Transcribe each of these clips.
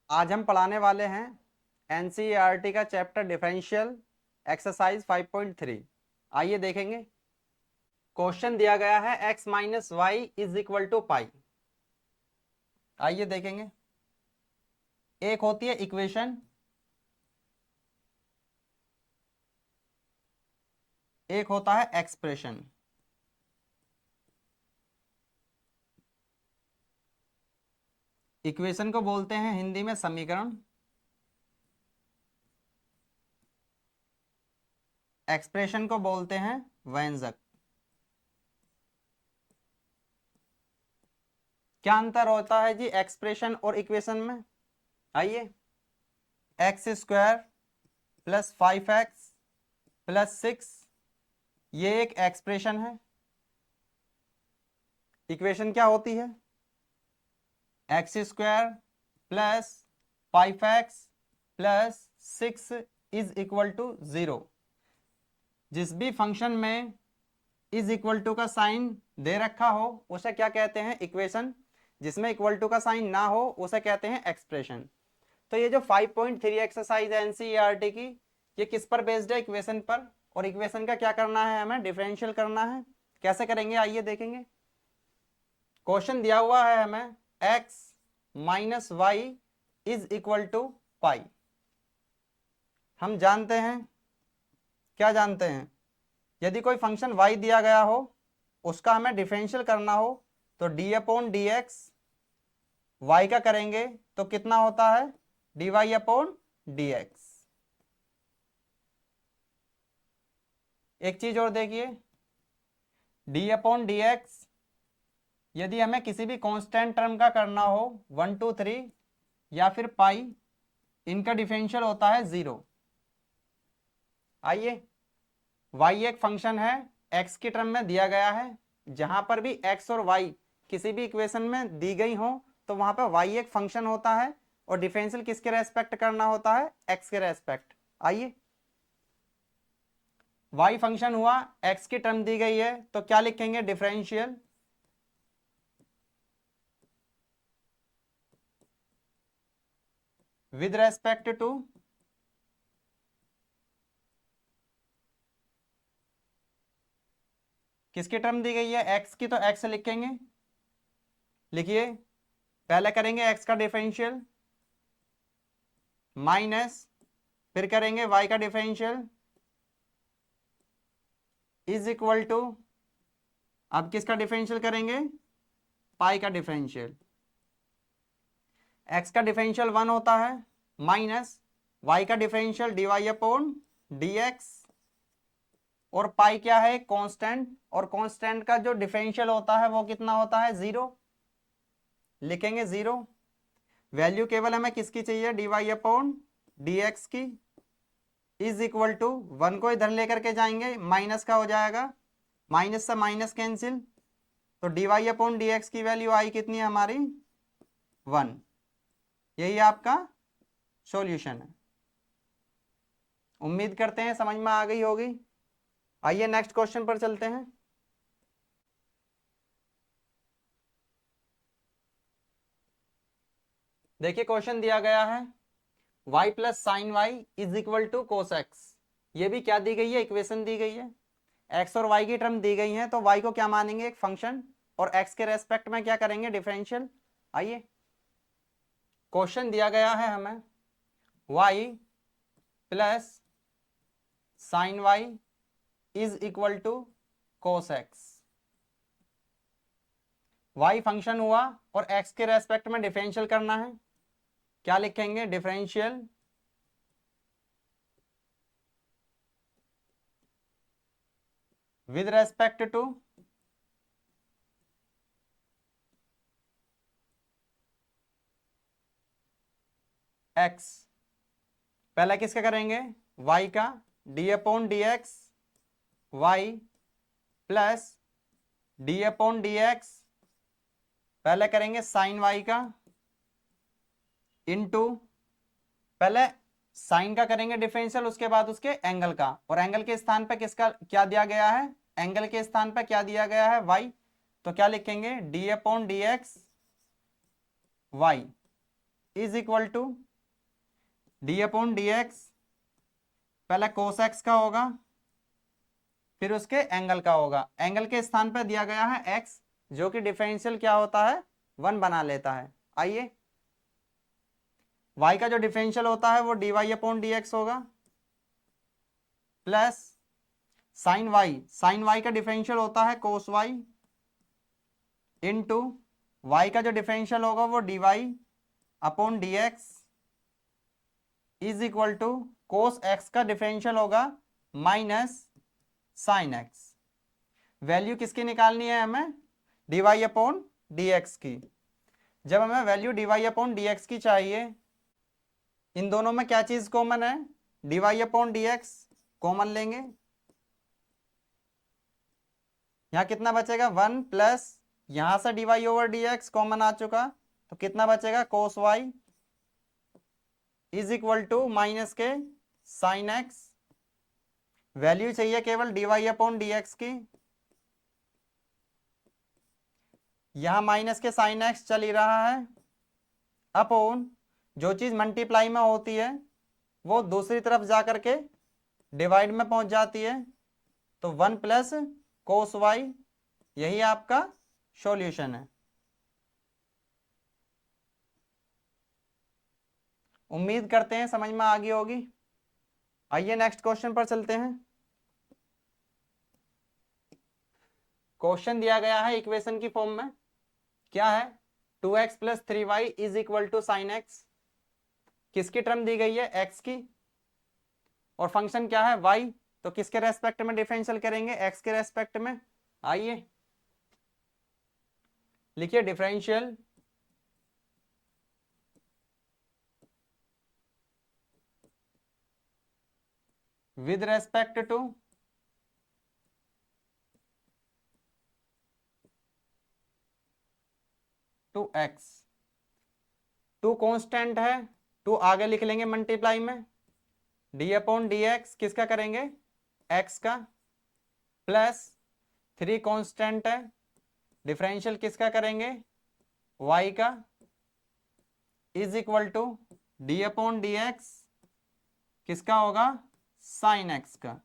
आज हम पढ़ाने वाले हैं एनसीईआरटी का चैप्टर डिफरेंशियल एक्सरसाइज 5.3। आइए देखेंगे। क्वेश्चन दिया गया है x minus Y is equal to pi. आइए देखेंगे। एक होती है इक्वेशन, एक होता है एक्सप्रेशन। इक्वेशन को बोलते हैं हिंदी में समीकरण, एक्सप्रेशन को बोलते हैं व्यंजक। क्या अंतर होता है जी एक्सप्रेशन और इक्वेशन में? आइए, x square plus 5x plus 6 ये एक एक्सप्रेशन है। इक्वेशन क्या होती है? X square plus 5x plus 6 is equal to 0। जिस भी फंक्शन में इज इक्वल टू का साइन दे रखा हो उसे क्या कहते हैं? इक्वेशन। जिसमें इक्वल टू का साइन ना हो उसे कहते हैं एक्सप्रेशन। तो ये जो 5.3 एक्सरसाइज है एनसीईआरटी की, ये किस पर बेस्ड है? इक्वेशन पर। और इक्वेशन का क्या करना है? हमें डिफरेंशियल करना है। कैसे करेंगे आइए देखेंगे। क्वेश्चन दिया हुआ है हमें x minus Y is equal to pi. हम जानते हैं, क्या जानते हैं? यदि कोई फंक्शन y दिया गया हो, उसका हमें डिफरेंशियल करना हो तो d upon D x y का करेंगे तो कितना होता है? D Y upon D x. एक चीज और देखिए, डी अपॉन डी एक्स यदि हमें किसी भी कांस्टेंट टर्म का करना हो 1 2 3 या फिर पाई, इनका डिफरेंशियल होता है 0। आइए, y एक फंक्शन है, x की टर्म में दिया गया है। जहां पर भी x और y किसी भी इक्वेशन में दी गई हो तो वहां पर y एक फंक्शन होता है और डिफरेंशियल किसके रेस्पेक्ट करना होता है? x के रेस्पेक्ट। आइए, y फंक्शन हुआ, x की टर्म दी गई है तो क्या लिखेंगे? डिफरेंशियल विद रेस्पेक्ट टू किसकी टर्म दी गई है? x की, तो x लिखेंगे। लिखिए, पहले करेंगे x का डिफरेंशियल माइनस, फिर करेंगे y का डिफरेंशियल इज इक्वल टू, अब किसका डिफरेंशियल करेंगे? पाई का डिफरेंशियल। x का डिफरेंशियल 1 होता है माइनस y का differential D Y upon D x, और पाई क्या है? कांस्टेंट, और कांस्टेंट का जो डिफरेंशियल होता है वो कितना होता है? 0। लिखेंगे 0। वैल्यू केवल हमें किसकी चाहिए? D Y upon D x की इज इक्वल टू 1 को इधर लेकर के जाएंगे, माइनस का हो जाएगा, माइनस से माइनस कैंसिल, तो d Y upon D x की वैल्यू आई कितनी है हमारी? 1। यही आपका सॉल्यूशन है। उम्मीद करते हैं समझ में आ गई होगी। आइए नेक्स्ट क्वेश्चन पर चलते हैं। देखिए, क्वेश्चन दिया गया है y plus sine Y is equal to cos x. ये भी क्या दी गई है? इक्वेशन दी गई है। x और y की टर्म दी गई है तो y को क्या मानेंगे? एक फंक्शन, और x के रेस्पेक्ट में क्या करेंगे? डिफरेंशियल। आइए, क्वेश्चन दिया गया है हमें y plus sine Y is equal to cos x. y function हुआ और x के रेस्पेक्ट में डिफरेंशियल करना है। क्या लिखेंगे? Differential with respect to x। पहले किसका करेंगे? y का, d upon D x y plus d upon D x, पहले करेंगे साइन वाई का इनटू, पहले साइन का करेंगे डिफरेंशियल, उसके बाद उसके एंगल का, और एंगल के स्थान पे किसका क्या दिया गया है? एंगल के स्थान पे क्या दिया गया है? y। तो क्या लिखेंगे? D upon D x y is equal to d upon D x, पहले कोस एक्स का होगा फिर उसके एंगल का होगा। एंगल के स्थान पर दिया गया है एक्स, जो कि डिफरेंशियल क्या होता है 1 बना लेता है। आइए y का जो डिफरेंशियल होता है वो D Y upon D x होगा, प्लस साइन वाई का डिफरेंशियल होता है कोस वाई, इनटू y का जो डिफरेंशियल होगा वो D Y upon D x is equal to cos X का डिफरेंशियल होगा माइनस साइन एक्स। वैल्यू किसकी निकालनी है हमें, D Y upon D x की। जब हमें value D Y upon D x की चाहिए, इन दोनों में क्या चीज कॉमन है, D Y upon D x common लेंगे। यहां कितना बचेगा 1 प्लस यहां से D Y over D x common आ चुका, तो कितना बचेगा cos Y is equal to minus के साइन एक्स। वैल्यू चाहिए केवल D Y upon D x की, यहां माइनस के साइन एक्स चल ही रहा है, अपॉन जो चीज मल्टीप्लाई में होती है वो दूसरी तरफ जाकर के डिवाइड में पहुंच जाती है, तो 1 प्लस कोस वाई, यही आपका सॉल्यूशन है। उम्मीद करते हैं समझ में आ गई होगी। आइए नेक्स्ट क्वेश्चन पर चलते हैं। क्वेश्चन दिया गया है इक्वेशन की फॉर्म में, क्या है 2x plus 3y is equal to sine x. किसकी टर्म दी गई है, x की, और फंक्शन क्या है y, तो किसके रेस्पेक्ट में डिफरेंशियल करेंगे, x के रेस्पेक्ट में। आइए लिखिए differential with respect to x। Two constant है, टू आगे लिख लेंगे मल्टीप्लाई में, डी अपॉन डी एक्स किसका करेंगे x का, प्लस 3 कांस्टेंट है, डिफरेंशियल किसका करेंगे y का, is equal to d upon D x किसका होगा साइन एक्स का।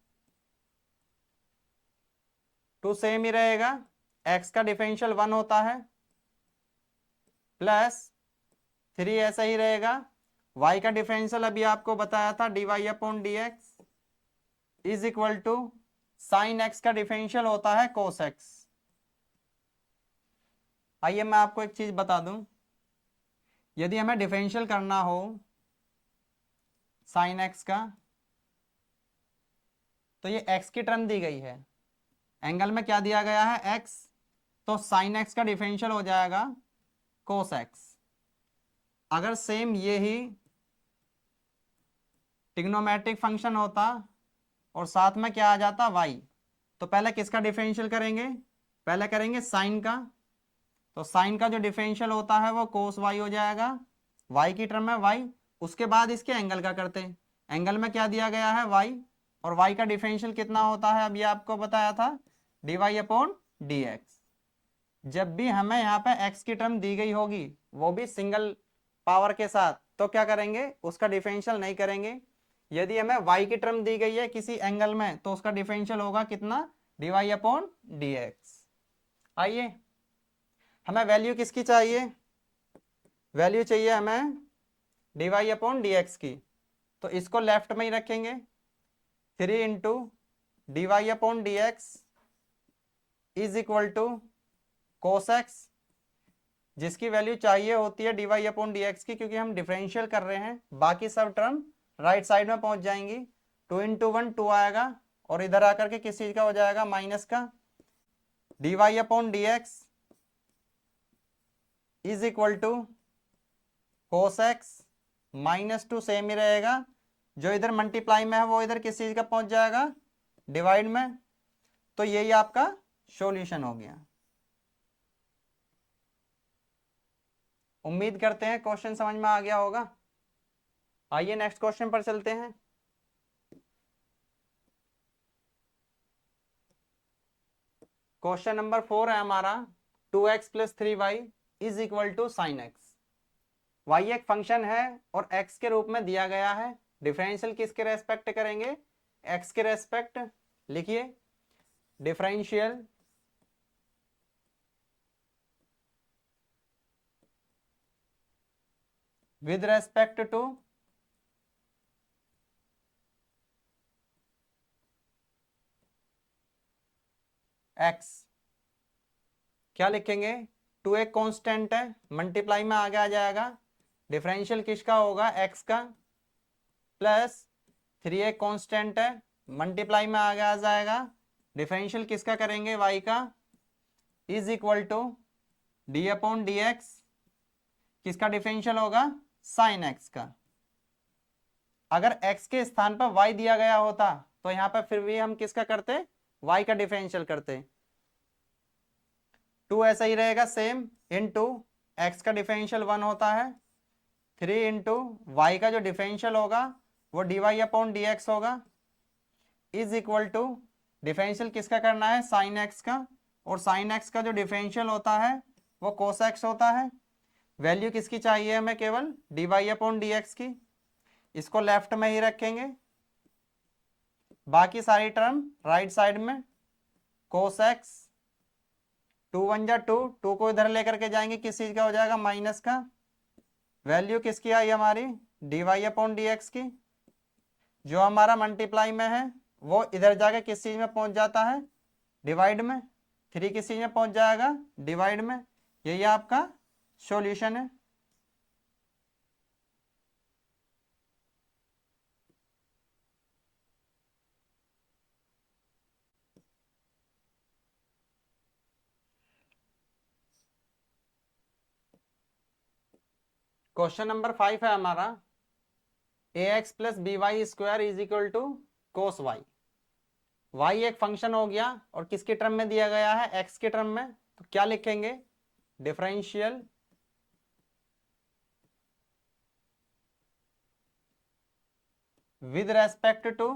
टू सेम ही रहेगा, x का डिफरेंशियल 1 होता है, प्लस 3 ऐसा ही रहेगा, y का डिफरेंशियल अभी आपको बताया था d Y upon D x is equal to sine x का डिफरेंशियल होता है कोस एक्स। आइए मैं आपको एक चीज बता दूं, यदि हमें डिफरेंशियल करना हो साइन एक्स का, तो ये x की टर्म दी गई है, एंगल में क्या दिया गया है x, तो साइन एक्स का डिफरेंशियल हो जाएगा कोस एक्स। अगर सेम ये ही ट्रिग्नोमेट्रिक फंक्शन होता और साथ में क्या आ जाता y, तो पहले किसका डिफरेंशियल करेंगे, पहले करेंगे साइन का, तो साइन का जो डिफरेंशियल होता है वो कोस y हो जाएगा, y की टर्म है y, उसके बाद इसके एंगल का करते हैं। एंगल में क्या दिया गया है y, और y का डिफरेंशियल कितना होता है अभी आपको बताया था d Y upon D x. जब भी हमें यहाँ पे x की टर्म दी गई होगी वो भी सिंगल पावर के साथ, तो क्या करेंगे उसका डिफरेंशियल नहीं करेंगे। यदि हमें y की टर्म दी गई है किसी एंगल में, तो उसका डिफरेंशियल होगा कितना d Y upon D x. आइए हमें वैल्यू किसकी चाहिए, वैल्यू चाहिए हमें D Y upon D x की, तो इसको लेफ्ट में ही रखेंगे, 3 into D Y upon D x is equal to cos x, जिसकी वैल्यू चाहिए होती है D Y upon D x की, क्योंकि हम डिफरेंशियल कर रहे हैं, बाकी सब टर्म राइट साइड में पहुंच जाएंगी। 2 इंटू 1 2 आएगा, और इधर आकर के किस चीज का हो जाएगा माइनस का, D Y upon D x is equal to cos X minus 2 same ही रहेगा, जो इधर मल्टीप्लाई में है वो इधर किस चीज का पहुंच जाएगा डिवाइड में, तो यही आपका सॉल्यूशन हो गया। उम्मीद करते हैं क्वेश्चन समझ में आ गया होगा। आइए नेक्स्ट क्वेश्चन पर चलते हैं। क्वेश्चन नंबर 4 है हमारा 2x plus 3y is equal to sine x. y एक फंक्शन है और x के रूप में दिया गया है, डिफरेंशियल किसके रेस्पेक्ट करेंगे, x के रेस्पेक्ट। लिखिए differential with respect to x। क्या लिखेंगे, टू एक कांस्टेंट है, मल्टीप्लाई में आगे आ जाएगा, डिफरेंशियल किसका होगा, x का, प्लस 3 एक कांस्टेंट है, मल्टीप्लाई में आगे आ जाएगा, डिफरेंशियल किसका करेंगे, y का, is equal to d upon D x, किसका डिफरेंशियल होगा, साइन x का। अगर x के स्थान पर y दिया गया होता तो यहां पर फिर भी हम किसका करते, y का डिफरेंशियल करते। 2 ऐसा ही रहेगा सेम, इनटू x का डिफरेंशियल 1 होता है, 3 इंटू वाई का जो डिफरेंशियल होगा वो D Y upon D x होगा, इज इक्वल टू डिफरेंशियल किसका करना है, साइन एक्स का, और साइन एक्स का जो डिफरेंशियल होता है वो कोस एक्स होता है। वैल्यू किसकी चाहिए हमें, केवल D Y upon D x की। इसको लेफ्ट में ही रखेंगे, बाकी सारी टर्म राइट साइड में, कोस एक्स, 2 1 जा 2, 2 को इधर लेकर के जाएंगे, किस चीज का हो जाएगा, माइनस का। वैल्यू किसकी आई हमारी, d Y upon D x की। जो हमारा मल्टीप्लाई में है वो इधर जाके किस चीज में पहुंच जाता है, डिवाइड में। 3 किस चीज में पहुंच जाएगा, डिवाइड में। यही आपका सॉल्यूशन है। क्वेश्चन नंबर 5 है हमारा, A X plus B Y square is equal to cos Y. Y एक फंक्शन हो गया और किसके टर्म में दिया गया है, एक्स के टर्म में। तो क्या लिखेंगे, differential with respect to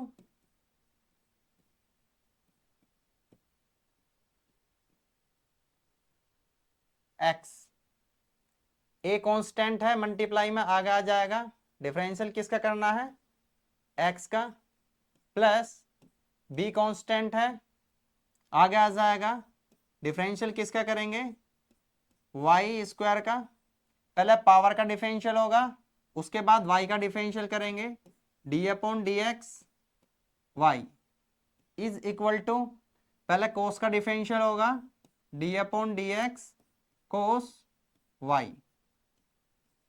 x. A constant है, मल्टीप्लाई में आगे आ जाएगा, डिफरेंशियल किसका करना है, एक्स का, प्लस बी कांस्टेंट है, आगे आ जाएगा, डिफरेंशियल किसका करेंगे, वाई स्क्वायर का। पहले पावर का डिफरेंशियल होगा, उसके बाद वाई का डिफरेंशियल करेंगे, d upon D x y is equal to, पहले कोस का डिफरेंशियल होगा, d upon D x cos y.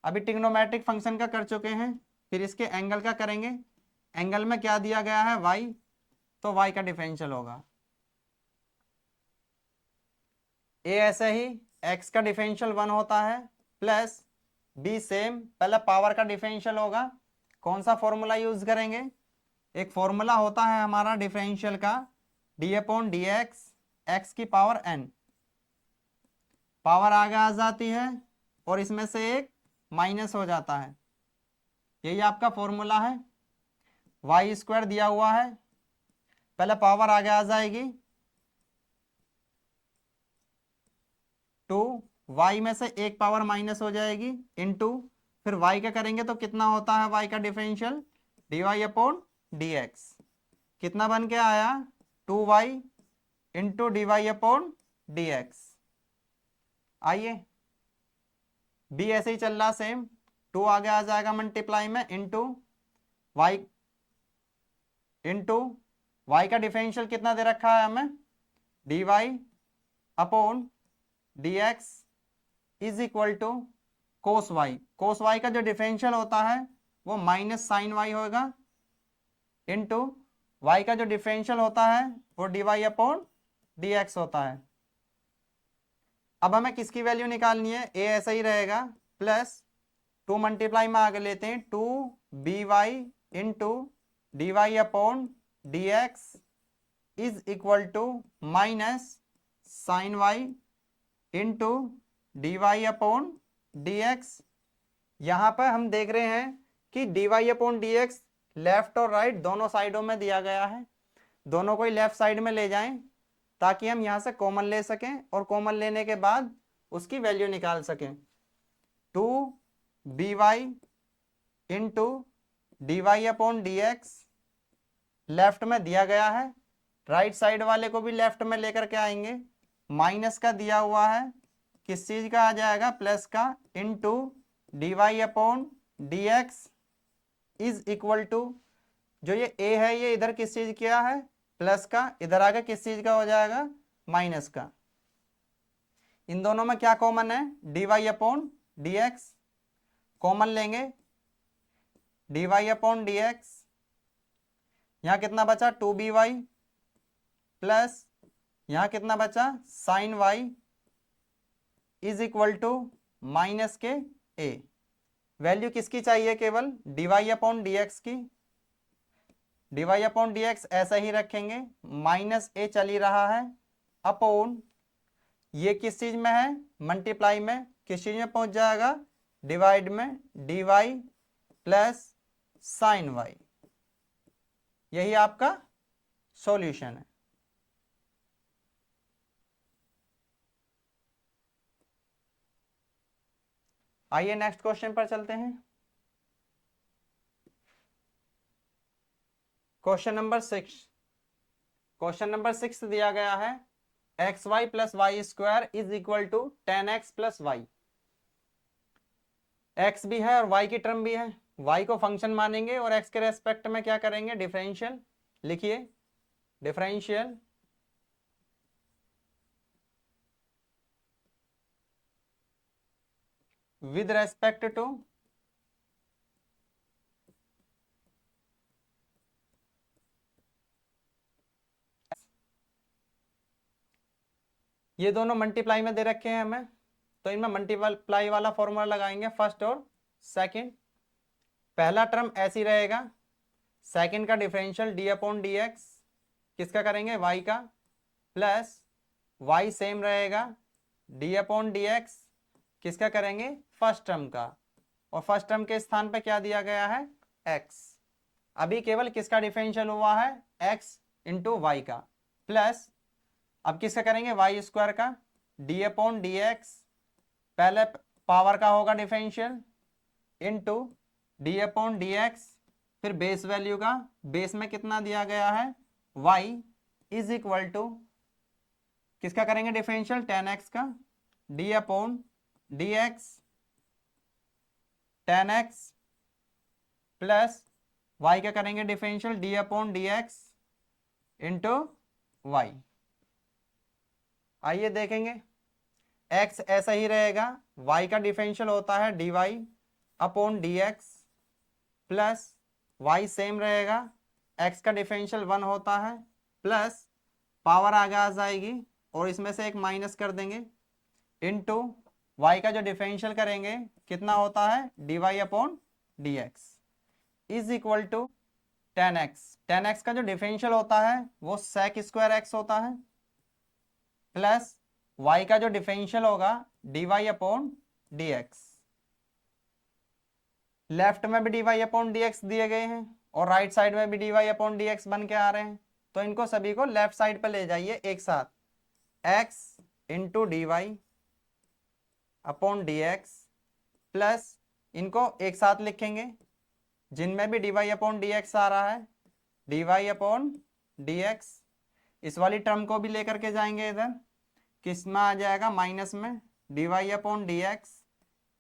अभी ट्रिग्नोमेट्रिक फंक्शन का कर चुके हैं, फिर इसके एंगल का करेंगे। एंगल में क्या दिया गया है, वाई, तो वाई का डिफरेंशियल होगा। ए ऐसे ही एक्स का डिफरेंशियल 1 होता है, प्लस बी सेम, पहले पावर का डिफरेंशियल होगा। कौन सा फॉर्मूला यूज करेंगे, एक फॉर्मूला होता है हमारा डिफरेंशियल का, d upon D x, x की पावर एन। पावर आगे आ जाती है और इसमें से एक माइनस हो जाता है, यही आपका फॉर्मूला है। वाई स्क्वायर दिया हुआ है, पहले पावर आगे आ जाएगी, 2 वाई में से एक पावर माइनस हो जाएगी, इनटू फिर वाई का करेंगे तो कितना होता है, वाई का differential D Y upon D x. कितना बन के आया, 2y into D Y upon D x. आइए बी ऐसे ही चल रहा सेम, 2 आगे आ जाएगा मल्टीप्लाई में, इंटू वाई, इंटू वाई का डिफरेंशियल कितना दे रखा है हमें, D Y upon D x is equal to cos y. Cos y का जो डिफरेंशियल होता है वो माइनस साइन वाई होगा, इंटू वाई का जो डिफरेंशियल होता है वो D Y upon D x होता है। अब हमें किसकी वैल्यू निकालनी है, ए ऐसा ही रहेगा, प्लस 2 मल्टीप्लाई में आगे लेते हैं, 2 b y into D Y upon D x is equal to minus sine y into D Y upon D x. यहाँ पर हम देख रहे हैं कि d Y upon D x left और राइट दोनों साइडों में दिया गया है, दोनों को ही लेफ्ट साइड में ले जाएं ताकि हम यहाँ से कॉमन ले सकें और कॉमन लेने के बाद उसकी वैल्यू निकाल सकें। 2 b y into D Y upon D x left में दिया गया है, राइट साइड वाले को भी लेफ्ट में लेकर के आएंगे, माइनस का दिया हुआ है, किस चीज का आ जाएगा, प्लस का, into D Y upon D x is equal to, जो ये ए है ये इधर किस चीज का है, प्लस का, इधर आगे किस चीज का हो जाएगा, माइनस का। इन दोनों में क्या कॉमन है, D Y upon D x common लेंगे, D Y upon D X, यहां कितना बचा, टू बी वाई, प्लस यहां कितना बचा, sine Y is equal to minus के ए। वैल्यू किसकी चाहिए, केवल D Y upon D x की, D Y upon D X ऐसा ही रखेंगे, माइनस ए चल ही रहा है, अपॉन ये किस चीज में है, मल्टीप्लाई में, किस चीज में पहुंच जाएगा, डिवाइड में, D y plus sine y. यही आपका सॉल्यूशन है। आइए नेक्स्ट क्वेश्चन पर चलते हैं। क्वेश्चन नंबर 6, क्वेश्चन नंबर 6 दिया गया है x y plus Y square is equal to 10x plus y. X भी है और वाई की टर्म भी है, वाई को फंक्शन मानेंगे और एक्स के रेस्पेक्ट में क्या करेंगे, डिफरेंशियल। लिखिए डिफरेंशियल विद रेस्पेक्ट टू ये दोनों मल्टीप्लाई में दे रखे हैं हमें, तो इनमें मल्टीप्लाई वाला फॉर्मूला लगाएंगे, फर्स्ट और सेकंड। पहला टर्म ऐसी रहेगा, सेकंड का differential d upon D x किसका करेंगे, वाई का, प्लस वाई सेम रहेगा, डी अपॉन डी एक्स किसका करेंगे, फर्स्ट टर्म का, और फर्स्ट टर्म के स्थान पे क्या दिया गया है, एक्स। अभी केवल किसका डिफरेंशियल हुआ है, एक्स इंटू वाई का, प्लस अब किसका करेंगे, वाई स्क्वायर का, डी अपॉन डी एक्स, पहले पावर का होगा differential, into d upon D x, फिर बेस वैल्यू का, बेस में कितना दिया गया है, y इज इक्वल टू किसका करेंगे डिफरेंशियल, 10x का, d upon D x 10x plus y का करेंगे differential d upon D x into y. आइए देखेंगे, x ऐसा ही रहेगा, y का डिफरेंशियल होता है dy upon D x, plus y same रहेगा, x का डिफरेंशियल 1 होता है, प्लस पावर आगे आ जाएगी और इसमें से एक माइनस कर देंगे, इनटू y का जो डिफरेंशियल करेंगे कितना होता है, D Y upon D x is equal to 10x। 10x का जो डिफरेंशियल होता है वो sec स्क्वायर x होता है, प्लस y का जो डिफरेंशियल होगा d Y upon D x. Left में भी D Y upon D x दिए गए हैं और राइट साइड में भी D Y upon D x बन के आ रहे हैं, तो इनको सभी को लेफ्ट साइड पर ले जाइए एक साथ, x into D Y upon D x, plus इनको एक साथ लिखेंगे जिनमें भी D Y upon D X आ रहा है, D Y upon D X, इस वाली टर्म को भी लेकर के जाएंगे इधर, किस में आ जाएगा, माइनस में, D Y upon D x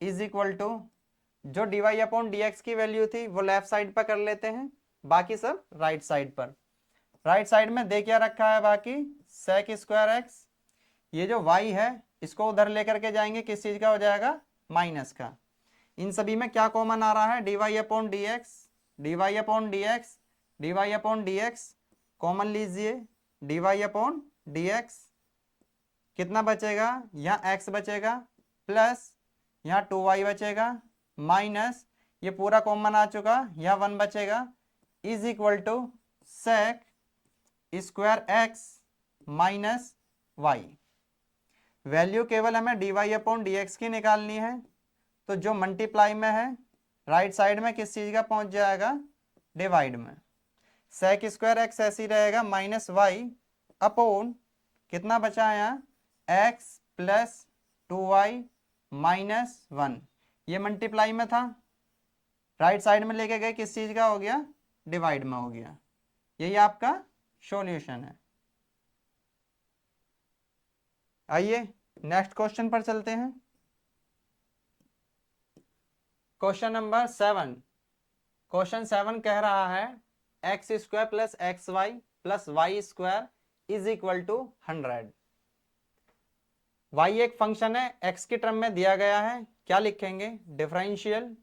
is equal to, जो D Y upon D x की वैल्यू थी वो लेफ्ट साइड पर कर लेते हैं, बाकी सब राइट साइड पर। राइट साइड में दे क्या रखा है, बाकी सेक स्क्वायर एक्स, ये जो y है इसको उधर लेकर के जाएंगे, किस चीज का हो जाएगा, माइनस का। इन सभी में क्या कॉमन आ रहा है, D Y upon D X, D Y upon D X, D Y upon D x common लीजिए, D Y upon D x कितना बचेगा, यहाँ x बचेगा, प्लस यहाँ 2y बचेगा, माइनस ये पूरा कॉमन आ चुका, यहाँ 1 बचेगा, is equal to sec square x minus y. Value केवल हमें D Y upon D x की निकालनी है, तो जो मल्टीप्लाई में है राइट साइड में किस चीज का पहुंच जाएगा, डिवाइड में, सेक स्क्वायर एक्स ऐसी रहेगा, माइनस वाई अपॉन कितना बचा है यहाँ, एक्स प्लस 2y माइनस 1, ये मल्टीप्लाई में था, राइट साइड में लेके गए, किस चीज का हो गया, डिवाइड में हो गया। यही आपका सॉल्यूशन है। आइए नेक्स्ट क्वेश्चन पर चलते हैं। Question number 7। क्वेश्चन 7 कह रहा है x square plus x y plus Y square is equal to 100। Y एक फंक्शन है, एक्स की टर्म में दिया गया है, क्या लिखेंगे, differential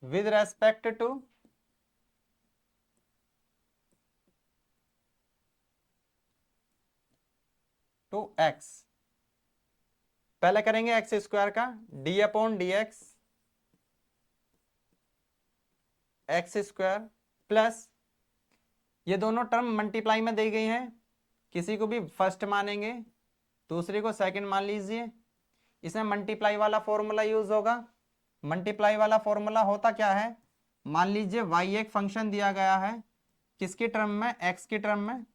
with respect to x. पहले करेंगे एक्स स्क्वायर का d upon D x square plus, ये दोनों टर्म मल्टीप्लाई में दी गई हैं, किसी को भी फर्स्ट मानेंगे, दूसरे को सेकंड मान लीजिए। इसमें मल्टीप्लाई वाला फॉर्मूला यूज होगा। मल्टीप्लाई वाला फॉर्मूला होता क्या है, मान लीजिए वाई एक फंक्शन दिया गया है, किसकी टर्म में, एक्स की टर्म में,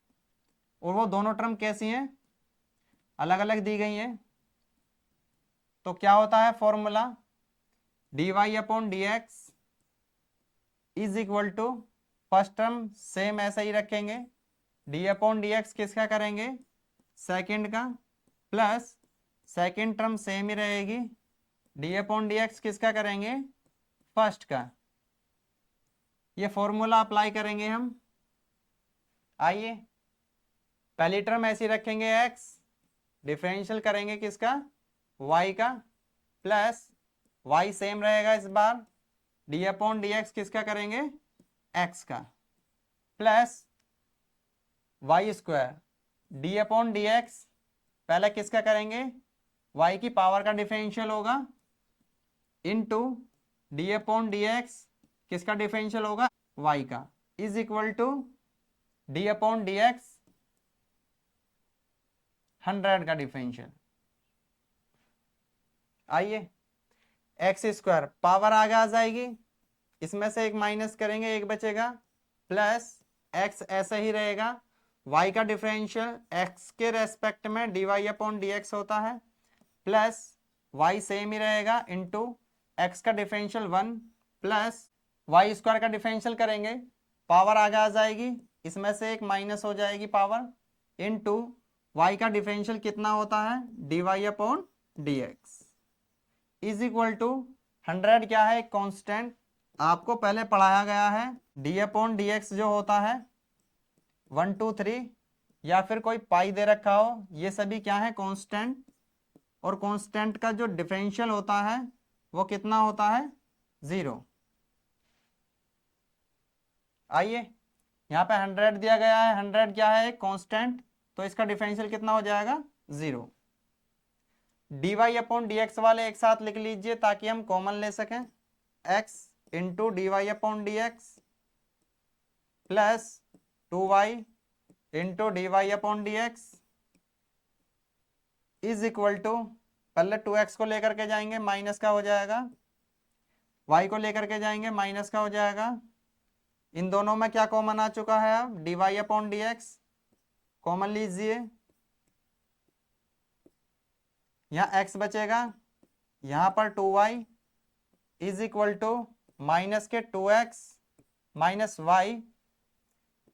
और वो दोनों टर्म कैसी हैं, अलग अलग दी गई हैं। तो क्या होता है formula, d Y upon D x is equal to, first term same ऐसा ही रखेंगे, डी अपॉन डी एक्स किसका करेंगे, सेकंड का, प्लस सेकंड टर्म सेम ही रहेगी, डी अपॉन डी एक्स किसका करेंगे, फर्स्ट का। ये फॉर्मूला अप्लाई करेंगे हम। आइए पहली टर्म ऐसी रखेंगे एक्स, डिफरेंशियल करेंगे किसका, वाई का, प्लस वाई सेम रहेगा इस बार, डी अपॉन डी एक्स किसका करेंगे, एक्स का, plus Y square d upon D x, पहले किसका करेंगे, वाई की पावर का डिफरेंशियल होगा, into d upon D x किसका डिफरेंशियल होगा, वाई का, is equal to d upon D x 100 का डिफरेंशियल। आइए एक्स स्क्वायर पावर आगे आ जाएगी, इसमें से एक माइनस करेंगे, एक बचेगा, प्लस एक्स ऐसा ही रहेगा, वाई का डिफरेंशियल एक्स के रेस्पेक्ट में D Y upon D x होता है, प्लस वाई सेम ही रहेगा, इंटू एक्स का डिफरेंशियल 1 प्लस वाई स्क्वायर का डिफरेंशियल करेंगे, पावर आगे आ जाएगी, इसमें से एक माइनस हो जाएगी पावर, इनटू वाई का डिफरेंशियल कितना होता है, D Y upon D x is equal to 100 क्या है, कांस्टेंट, आपको पहले पढ़ाया गया है, डी अपॉन डी एक्स जो होता है 1 2 3, या फिर कोई पाई दे रखा हो, ये सभी क्या है, कांस्टेंट, और कांस्टेंट का जो डिफरेंशियल होता है वो कितना होता है, 0। आइए यहाँ पे 100 दिया गया है, 100 क्या है, कांस्टेंट, तो इसका डिफरेंशियल कितना हो जाएगा, 0। D Y upon D x वाले एक साथ लिख लीजिए ताकि हम कॉमन ले सकें, x into D Y upon D x plus 2y into D Y upon D x is equal to, पहले 2x को लेकर के जाएंगे, माइनस का हो जाएगा, y को लेकर के जाएंगे, माइनस का हो जाएगा, इन दोनों में क्या कॉमन आ चुका है, अब d Y upon D x common लीजिए, यहाँ x बचेगा, यहाँ पर 2y is equal to minus के 2x minus y,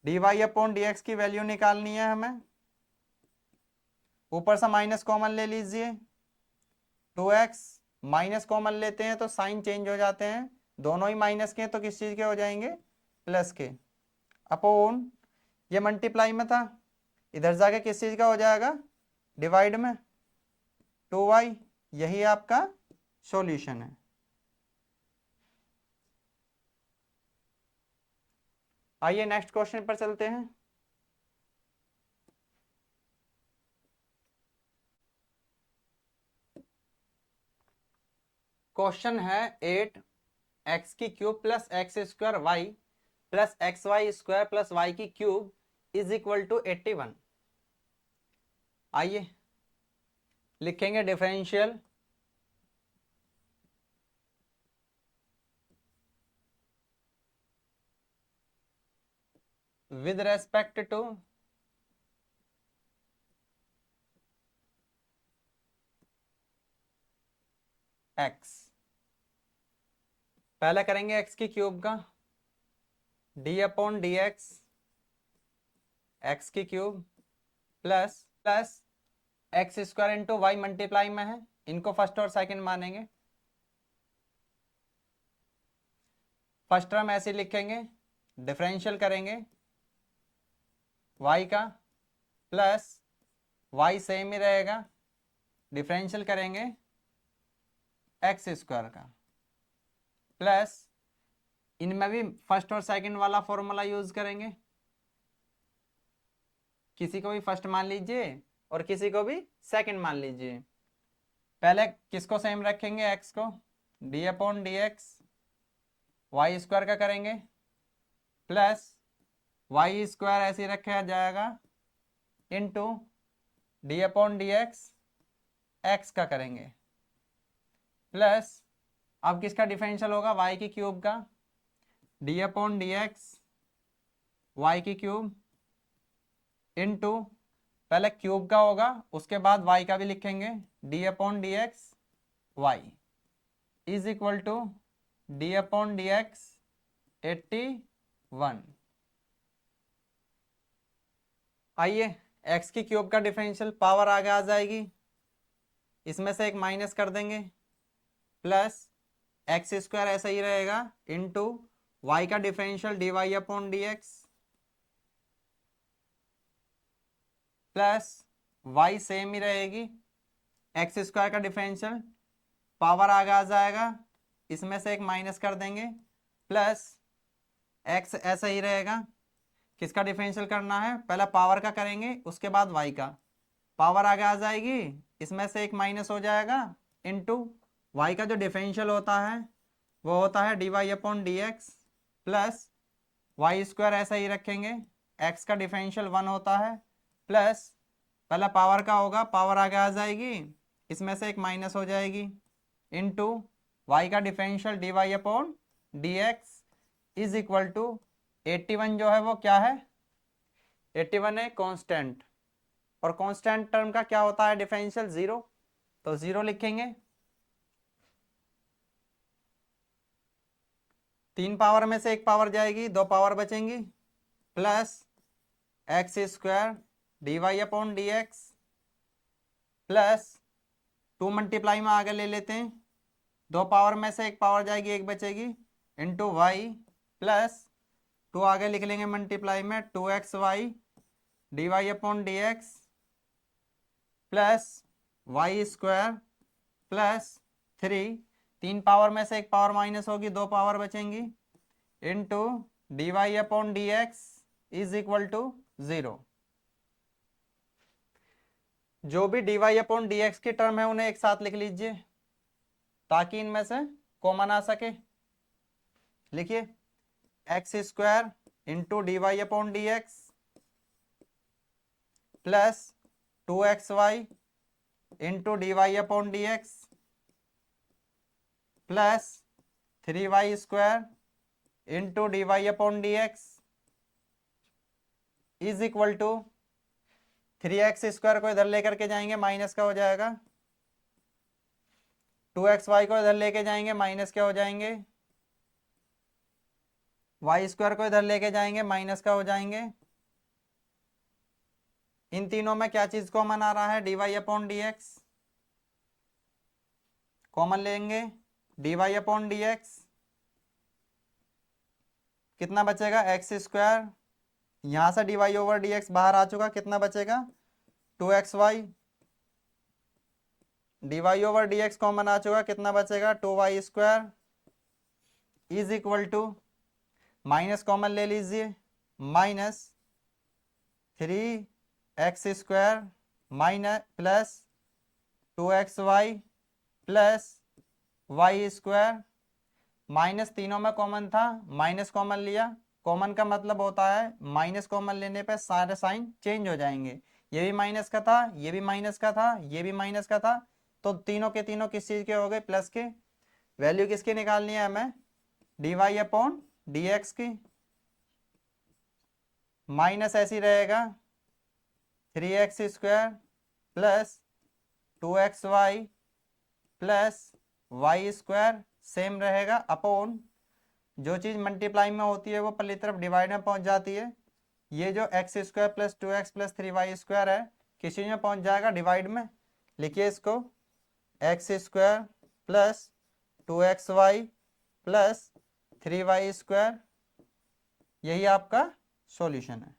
d Y upon D x की वैल्यू निकालनी है हमें, ऊपर से माइनस कॉमन ले लीजिए, 2x माइनस कॉमन लेते हैं तो साइन चेंज हो जाते हैं, दोनों ही माइनस के हैं तो किस चीज के हो जाएंगे, प्लस के, अपॉन ये मल्टीप्लाई में था, इधर जाके किस चीज का हो जाएगा, डिवाइड में, 2y, यही आपका सॉल्यूशन है। आइए नेक्स्ट क्वेश्चन पर चलते हैं। क्वेश्चन है 8, एक्स की cube plus x square y plus x y square plus y की क्यूब इज इक्वल टू 81। आइए लिखेंगे differential with respect to x. पहले करेंगे एक्स की क्यूब का, डी अपॉन डी एक्स की cube plus plus x square into y multiply में है, इनको फर्स्ट और सेकंड मानेंगे। फर्स्ट टर्म ऐसे लिखेंगे, डिफरेंशियल करेंगे y का, प्लस y सेम ही रहेगा, डिफरेंशियल करेंगे एक्स स्क्वायर का, प्लस इनमें भी फर्स्ट और सेकंड वाला फॉर्मूला यूज करेंगे। किसी को भी फर्स्ट मान लीजिए और किसी को भी सेकंड मान लीजिए। पहले किसको सेम रखेंगे, एक्स को, d upon D x y square का करेंगे, प्लस वाई स्क्वायर ऐसे ही रखा जाएगा into d upon D x का करेंगे, प्लस अब किसका डिफरेंशियल होगा, वाई की क्यूब का, d upon D x y की क्यूब इंटू पहले क्यूब का होगा उसके बाद वाई का भी लिखेंगे, d upon D x y is equal to d upon D x 81। आइए एक्स की क्यूब का डिफरेंशियल पावर आगे आ जाएगी, इसमें से एक माइनस कर देंगे, प्लस एक्स स्क्वायर ऐसा ही रहेगा इंटू वाई का differential D Y upon D x plus Y same ही रहेगी, एक्स स्क्वायर का डिफरेंशियल पावर आगे आ जाएगा, इसमें से एक माइनस कर देंगे, प्लस एक्स ऐसा ही रहेगा। किसका डिफरेंशियल करना है, पहला पावर का करेंगे उसके बाद वाई का, पावर आगे आ जाएगी, इसमें से एक माइनस हो जाएगा इंटू वाई का जो डिफरेंशियल होता है वो होता है D Y upon D x plus Y square ऐसा ही रखेंगे, एक्स का डिफरेंशियल 1 होता है, प्लस पहला पावर का होगा, पावर आगे आ जाएगी, इसमें से एक माइनस हो जाएगी इंटू वाई का differential D Y upon D x is equal to 81 जो है वो क्या है, 81 है कांस्टेंट, और कांस्टेंट टर्म का क्या होता है डिफरेंशियल 0, तो 0 लिखेंगे। 3 पावर में से एक पावर जाएगी, 2 पावर बचेंगी, plus x square D Y upon D x plus 2 multiply में आगे ले लेते हैं, 2 पावर में से एक पावर जाएगी, एक बचेगी इंटू वाई प्लस 2 आगे लिख लेंगे मल्टीप्लाई में 2xy D Y upon D x plus Y square plus 3 power में से एक पावर माइनस होगी, 2 पावर बचेंगी into D Y upon D x is equal to 0। जो भी D Y upon D x की टर्म है उन्हें एक साथ लिख लीजिए ताकि इनमें से कॉमन आ सके। लिखिए x square into D Y upon D x plus 2xy into D Y upon D x plus 3y square into D Y upon D x is equal to 3x square को इधर लेकर के जाएंगे minus का हो जाएगा, 2xy को इधर लेके जाएंगे माइनस क्या हो जाएंगे, वाई स्क्वायर को इधर लेके जाएंगे माइनस का हो जाएंगे। इन तीनों में क्या चीज कॉमन आ रहा है, D Y upon D x common लेंगे, D Y upon D x कितना बचेगा, एक्स स्क्वायर, यहां से D Y over D X बाहर आ चुका, कितना बचेगा 2xy, D Y over D x common आ चुका, कितना बचेगा 2y square is equal to minus common ले लीजिए, minus 3x square minus plus 2xy plus Y square, minus तीनों में कॉमन था, माइनस कॉमन लिया, कॉमन का मतलब होता है माइनस कॉमन लेने पे सारे साइन चेंज हो जाएंगे, ये भी माइनस का था, ये भी माइनस का था, ये भी माइनस का था, तो तीनों के तीनों किस चीज के हो गए, प्लस के। वैल्यू किसकी निकालनी है हमें, D Y upon D x की, माइनस ऐसी रहेगा 3x square plus 2xy plus Y square same रहेगा अपॉन, जो चीज़ मल्टीप्लाई में होती है वो पहली तरफ डिवाइड में पहुंच जाती है। ये जो x square plus 2x plus 3y square है किस चीज़ में पहुंच जाएगा, डिवाइड में। लिखिए इसको, x square plus 2xy plus 3y square, यही आपका सॉल्यूशन है।